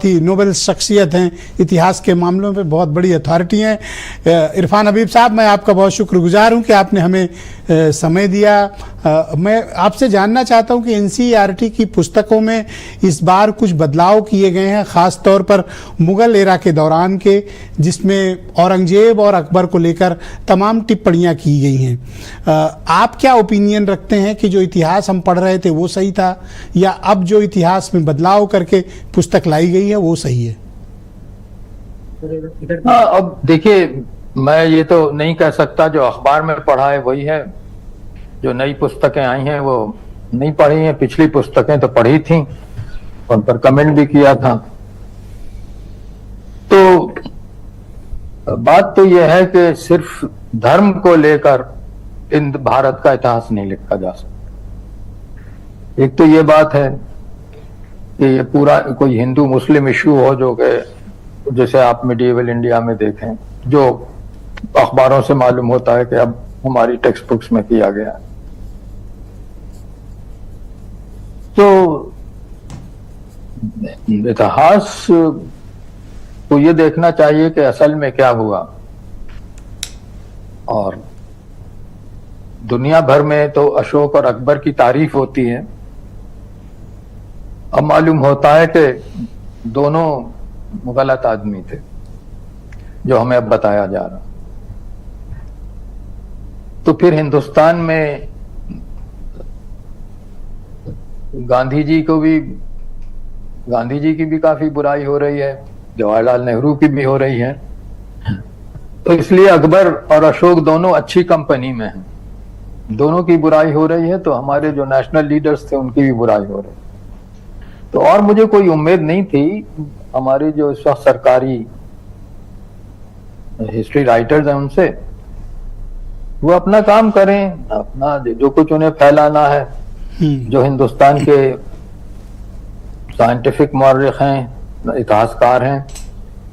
बहुत ही नोबेल शख्सियत हैं, इतिहास के मामलों पे बहुत बड़ी अथॉरिटी हैं। इरफान हबीब साहब, मैं आपका बहुत शुक्रगुजार हूं कि आपने हमें समय दिया। मैं आपसे जानना चाहता हूं कि एनसीईआरटी की पुस्तकों में इस बार कुछ बदलाव किए गए हैं, ख़ास तौर पर मुग़ल एरा के दौरान के, जिसमें औरंगजेब और अकबर को लेकर तमाम टिप्पणियां की गई हैं। आप क्या ओपिनियन रखते हैं कि जो इतिहास हम पढ़ रहे थे वो सही था, या अब जो इतिहास में बदलाव करके पुस्तक लाई गई है वो सही है? हाँ, अब देखिए, मैं ये तो नहीं कह सकता जो अखबार में पढ़ा है वही है, जो नई पुस्तकें आई हैं वो नहीं पढ़ी हैं, पिछली पुस्तकें तो पढ़ी थी, उन पर कमेंट भी किया था। तो बात तो यह है कि सिर्फ धर्म को लेकर इन भारत का इतिहास नहीं लिखा जा सकता। एक तो ये बात है कि ये पूरा कोई हिंदू मुस्लिम इश्यू हो, जो कि जैसे आप मिडिएवल इंडिया में देखें, जो अखबारों से मालूम होता है कि अब हमारी टेक्स्ट बुक्स में किया गया है। तो इतिहास को ये देखना चाहिए कि असल में क्या हुआ, और दुनिया भर में तो अशोक और अकबर की तारीफ होती है। अब मालूम होता है कि दोनों गलत आदमी थे, जो हमें अब बताया जा रहा। तो फिर हिंदुस्तान में गांधी जी की भी काफी बुराई हो रही है, जवाहरलाल नेहरू की भी हो रही है। तो इसलिए अकबर और अशोक दोनों अच्छी कंपनी में हैं, दोनों की बुराई हो रही है, तो हमारे जो नेशनल लीडर्स थे उनकी भी बुराई हो रही है। तो और मुझे कोई उम्मीद नहीं थी, हमारे जो इस वक्त सरकारी हिस्ट्री राइटर्स हैं उनसे, वो अपना काम करें, अपना जो कुछ उन्हें फैलाना है, जो हिंदुस्तान के साइंटिफिक मौर्रिख हैं, इतिहासकार हैं,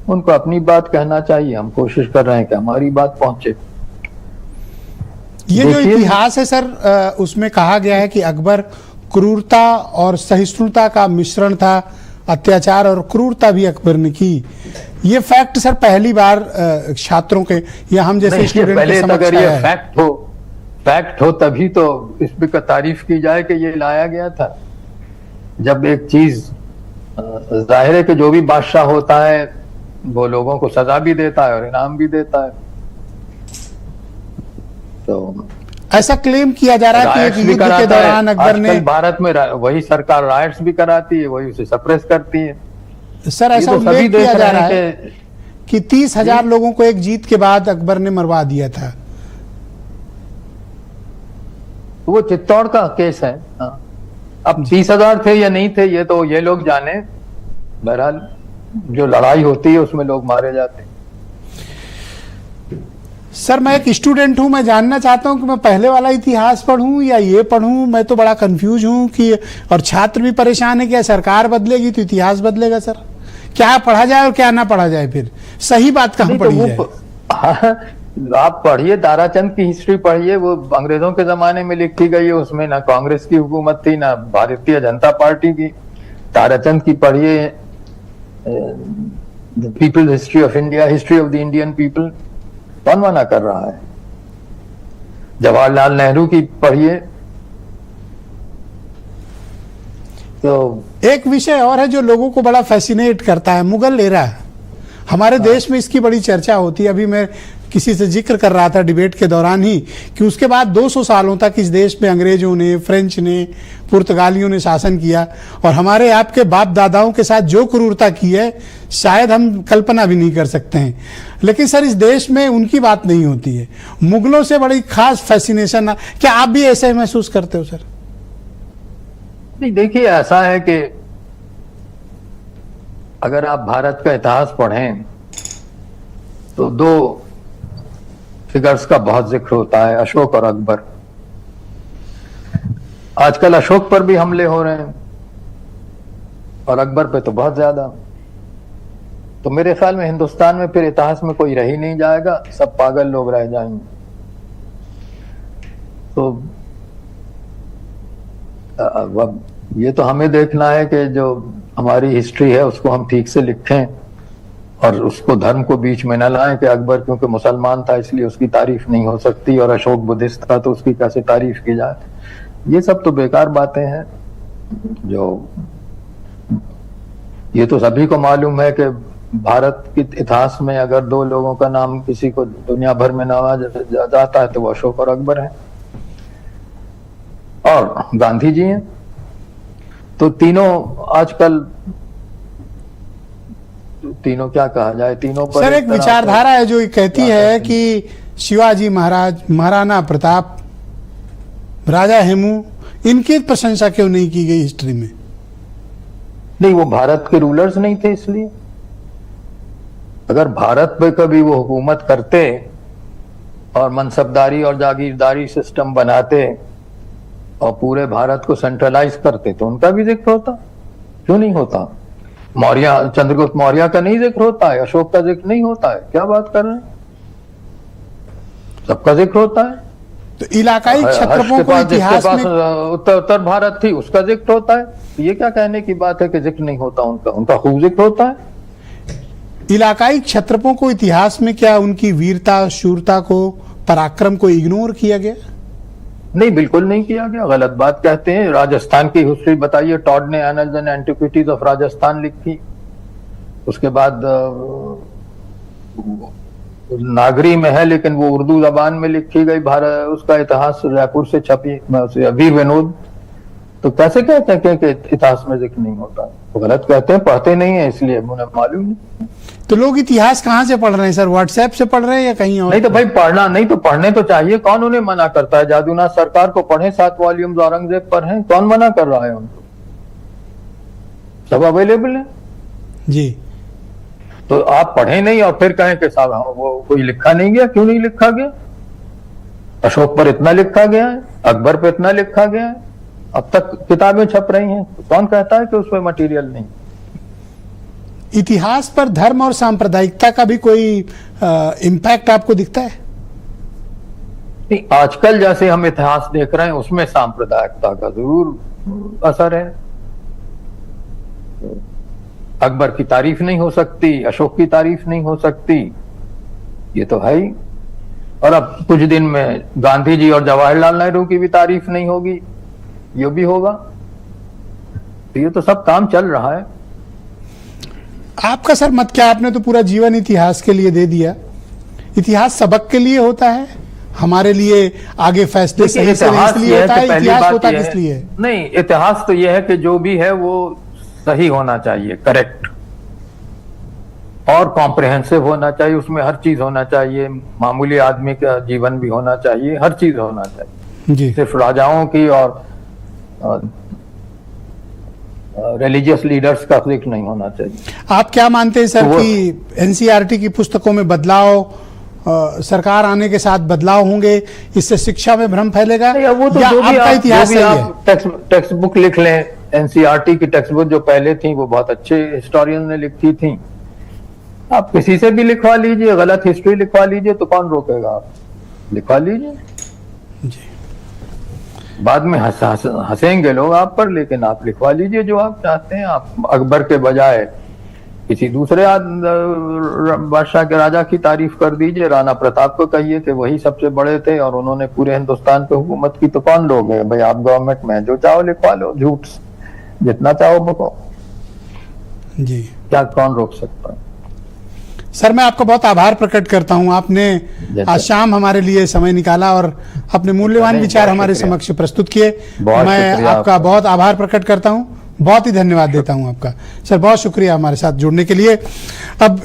उनको अपनी बात कहना चाहिए। हम कोशिश कर रहे हैं कि हमारी बात पहुंचे। ये जो इतिहास है सर, उसमें कहा गया है कि अकबर क्रूरता और सहिष्णुता का मिश्रण था, अत्याचार और क्रूरता भी अकबर ने की। ये फैक्ट सर पहली बार छात्रों के या हम जैसे स्टूडेंट के समझ अगर ये फैक्ट हो तभी तो इस पर तारीफ की जाए कि ये लाया गया था। जब एक चीज जाहिर है कि जो भी बादशाह होता है वो लोगों को सजा भी देता है और इनाम भी देता है। तो ऐसा क्लेम किया जा रहा है कि एक युद्ध के दौरान अकबर ने, भारत में वही सरकार राइट्स भी कराती है, वही उसे सप्रेस करती है। सर ऐसा उल्लेख किया जा रहा है कि 30,000 लोगों को एक जीत के बाद अकबर ने मरवा दिया था। वो चित्तौड़ का केस है। अब 30,000 थे या नहीं थे ये तो ये लोग जाने। बहरहाल जो लड़ाई होती है उसमें लोग मारे जाते हैं। सर मैं एक स्टूडेंट हूं, मैं जानना चाहता हूं कि मैं पहले वाला इतिहास पढ़ूं या ये पढ़ूं। मैं तो बड़ा कंफ्यूज हूं कि, और छात्र भी परेशान है कि सरकार बदलेगी तो इतिहास बदलेगा। सर क्या पढ़ा जाए और क्या ना पढ़ा जाए, फिर सही बात कहां पढ़ी जाए? आप पढ़िए, ताराचंद की हिस्ट्री पढ़िए, वो अंग्रेजों के जमाने में लिखी गई है। उसमें ना कांग्रेस की हुकूमत थी ना भारतीय जनता पार्टी की। ताराचंद की पढ़िए, people's history of India, history of the Indian people, कौन मना कर रहा है। जवाहरलाल नेहरू की पढ़िए। तो एक विषय और है जो लोगों को बड़ा फैसिनेट करता है, मुगल एरा। हमारे देश में इसकी बड़ी चर्चा होती है। अभी मैं किसी से जिक्र कर रहा था डिबेट के दौरान ही कि उसके बाद 200 सालों तक इस देश में अंग्रेजों ने, फ्रेंच ने, पुर्तगालियों ने शासन किया, और हमारे आपके बाप दादाओं के साथ जो क्रूरता की है शायद हम कल्पना भी नहीं कर सकते हैं। लेकिन सर इस देश में उनकी बात नहीं होती है। मुगलों से बड़ी खास फैसिनेशन, क्या आप भी ऐसे महसूस करते हो सर? नहीं, देखिए ऐसा है कि अगर आप भारत का इतिहास पढ़ें तो दो फिगर्स का बहुत जिक्र होता है, अशोक और अकबर। आजकल अशोक पर भी हमले हो रहे हैं और अकबर पे तो बहुत ज्यादा। तो मेरे ख्याल में हिंदुस्तान में फिर इतिहास में कोई रह ही नहीं जाएगा, सब पागल लोग रह जाएंगे। तो अब ये तो हमें देखना है कि जो हमारी हिस्ट्री है उसको हम ठीक से लिखें और उसको धर्म को बीच में न लाएं कि अकबर क्योंकि मुसलमान था इसलिए उसकी तारीफ नहीं हो सकती और अशोक बुद्धिस्ट था तो उसकी कैसे तारीफ की जाए। ये सब तो बेकार बातें हैं। जो ये तो सभी को मालूम है कि भारत के इतिहास में अगर दो लोगों का नाम किसी को दुनिया भर में नवाजा जाता है तो वो अशोक और अकबर हैं और गांधी जी हैं। तो तीनों आजकल तीनों क्या कहा जाए, तीनों पर सर एक विचारधारा है जो ये कहती है कि शिवाजी महाराज, महाराणा प्रताप, राजा हेमू, इनकी प्रशंसा क्यों नहीं की गई हिस्ट्री में? नहीं, वो भारत के रूलर्स नहीं थे इसलिए। अगर भारत पे कभी वो हुकूमत करते और मनसबदारी और जागीरदारी सिस्टम बनाते और पूरे भारत को सेंट्रलाइज करते तो उनका भी जिक्र होता, क्यों नहीं होता? मौर्य, चंद्रगुप्त मौर्य का नहीं जिक्र होता है, अशोक का जिक्र नहीं होता है, क्या बात कर रहे हैं? सबका जिक्र होता है। तो इलाकाई क्षत्रपों को इतिहास में उत्तर भारत थी उसका जिक्र होता है। ये क्या कहने की बात है कि जिक्र नहीं होता उनका? उनका खूब जिक्र होता है। इलाकाई क्षत्रपों को इतिहास में क्या उनकी वीरता, शूरता को, पराक्रम को इग्नोर किया गया? नहीं, बिल्कुल नहीं किया गया। गलत बात कहते हैं। राजस्थान की हिस्ट्री बताइए, टॉड ने annuls and antiquities of Rajasthan लिखी। उसके बाद नागरी में है लेकिन वो उर्दू जबान में लिखी गई भारत, उसका इतिहास रायपुर से छपी, वीर विनोद। तो कैसे कहते हैं कि इतिहास में जिक्र नहीं होता? तो गलत कहते हैं, पढ़ते नहीं है इसलिए, मुझे मालूम नहीं। तो लोग इतिहास कहाँ से पढ़ रहे हैं सर? व्हाट्सएप से पढ़ रहे हैं या कहीं और? नहीं तो भाई पढ़ना नहीं तो पढ़ने तो चाहिए। कौन उन्हें मना करता है? जादूनाथ सरकार को पढ़े, 7 वॉल्यूम्स औरंगजेब पर हैं, कौन मना कर रहा है उनको? सब अवेलेबल है जी। तो आप पढ़े नहीं और फिर कहें कि साहब वो कोई लिखा नहीं गया। क्यों नहीं लिखा गया? अशोक पर इतना लिखा गया है, अकबर पर इतना लिखा गया है, अब तक किताबें छप रही हैं। तो कौन कहता है कि उसमें मटेरियल नहीं? इतिहास पर धर्म और सांप्रदायिकता का भी कोई इम्पैक्ट आपको दिखता है? नहीं, आजकल जैसे हम इतिहास देख रहे हैं उसमें सांप्रदायिकता का जरूर असर है। अकबर की तारीफ नहीं हो सकती, अशोक की तारीफ नहीं हो सकती, ये तो है ही। और अब कुछ दिन में गांधी जी और जवाहरलाल नेहरू की भी तारीफ नहीं होगी, ये भी होगा। तो ये तो सब काम चल रहा है। आपका सर मत क्या? आपने तो पूरा जीवन इतिहास के लिए दे दिया। इतिहास सबक के लिए होता है, हमारे लिए आगे फैसले सही से इसलिए होता है? इतिहास होता किस लिए? नहीं, इतिहास तो यह है कि जो भी है वो सही होना चाहिए, करेक्ट और कॉम्प्रिहेंसिव होना चाहिए। उसमें हर चीज होना चाहिए, मामूली आदमी का जीवन भी होना चाहिए, हर चीज होना चाहिए जी। सिर्फ राजाओं की और रिलीजियस लीडर्स का जिक्र नहीं होना चाहिए। आप क्या मानते हैं सर कि एनसीईआरटी की पुस्तकों में बदलाव, सरकार आने के साथ बदलाव होंगे, इससे शिक्षा में भ्रम फैलेगा? वो तो या जो भी आपका इतिहास सही है? टेक्स्ट बुक लिख लें, एनसीईआरटी की टेक्स्ट बुक जो पहले थी वो बहुत अच्छे हिस्टोरियन ने लिखी थी। आप किसी से भी लिखवा लीजिए, गलत हिस्ट्री लिखवा लीजिए तो कौन रोकेगा? आप लिखवा लीजिए जी। बाद में हंसेंगे लोग आप पर, लेकिन आप लिखवा लीजिए जो आप चाहते हैं। आप अकबर के बजाय किसी दूसरे बादशाह के राजा की तारीफ कर दीजिए। राणा प्रताप को कहिए कि वही सबसे बड़े थे और उन्होंने पूरे हिंदुस्तान पे हुकूमत की, तो कौन लोग है भाई? आप गवर्नमेंट में जो चाहो लिखवा लो, झूठ जितना चाहो बको जी। क्या कौन रोक सकता है? सर मैं आपका बहुत आभार प्रकट करता हूं, आपने आज शाम हमारे लिए समय निकाला और अपने मूल्यवान विचार हमारे समक्ष प्रस्तुत किए। मैं आपका बहुत आभार प्रकट करता हूं, बहुत ही धन्यवाद देता हूं आपका। सर बहुत शुक्रिया हमारे साथ जुड़ने के लिए। अब